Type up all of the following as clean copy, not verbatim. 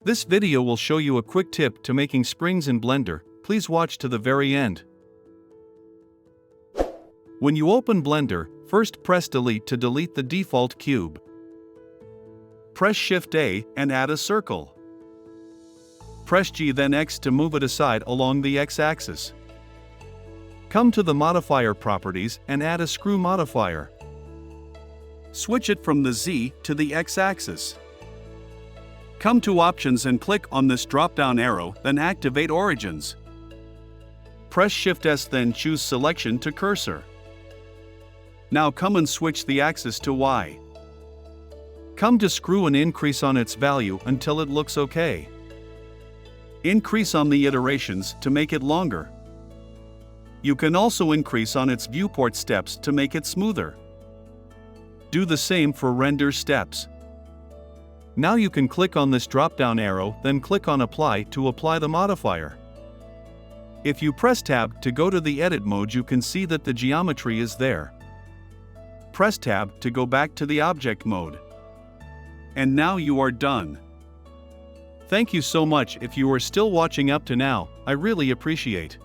This video will show you a quick tip to making springs in Blender. Please watch to the very end. When you open Blender, first press Delete to delete the default cube. Press Shift A and add a circle. Press G then X to move it aside along the X-axis. Come to the modifier properties and add a screw modifier. Switch it from the Z to the X-axis. Come to Options and click on this drop-down arrow, then activate Origins. Press Shift S then choose Selection to Cursor. Now come and switch the axis to Y. Come to Screw and increase on its value until it looks okay. Increase on the iterations to make it longer. You can also increase on its viewport steps to make it smoother. Do the same for render steps. Now you can click on this drop-down arrow, then click on Apply to apply the modifier. If you press Tab to go to the edit mode, you can see that the geometry is there. Press Tab to go back to the object mode. And now you are done. Thank you so much if you are still watching up to now, I really appreciate.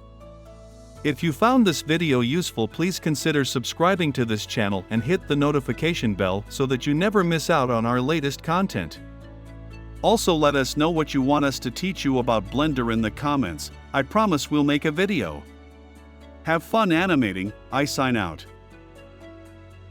If you found this video useful, please consider subscribing to this channel and hit the notification bell so that you never miss out on our latest content. Also, let us know what you want us to teach you about Blender in the comments. I promise we'll make a video. Have fun animating. I sign out.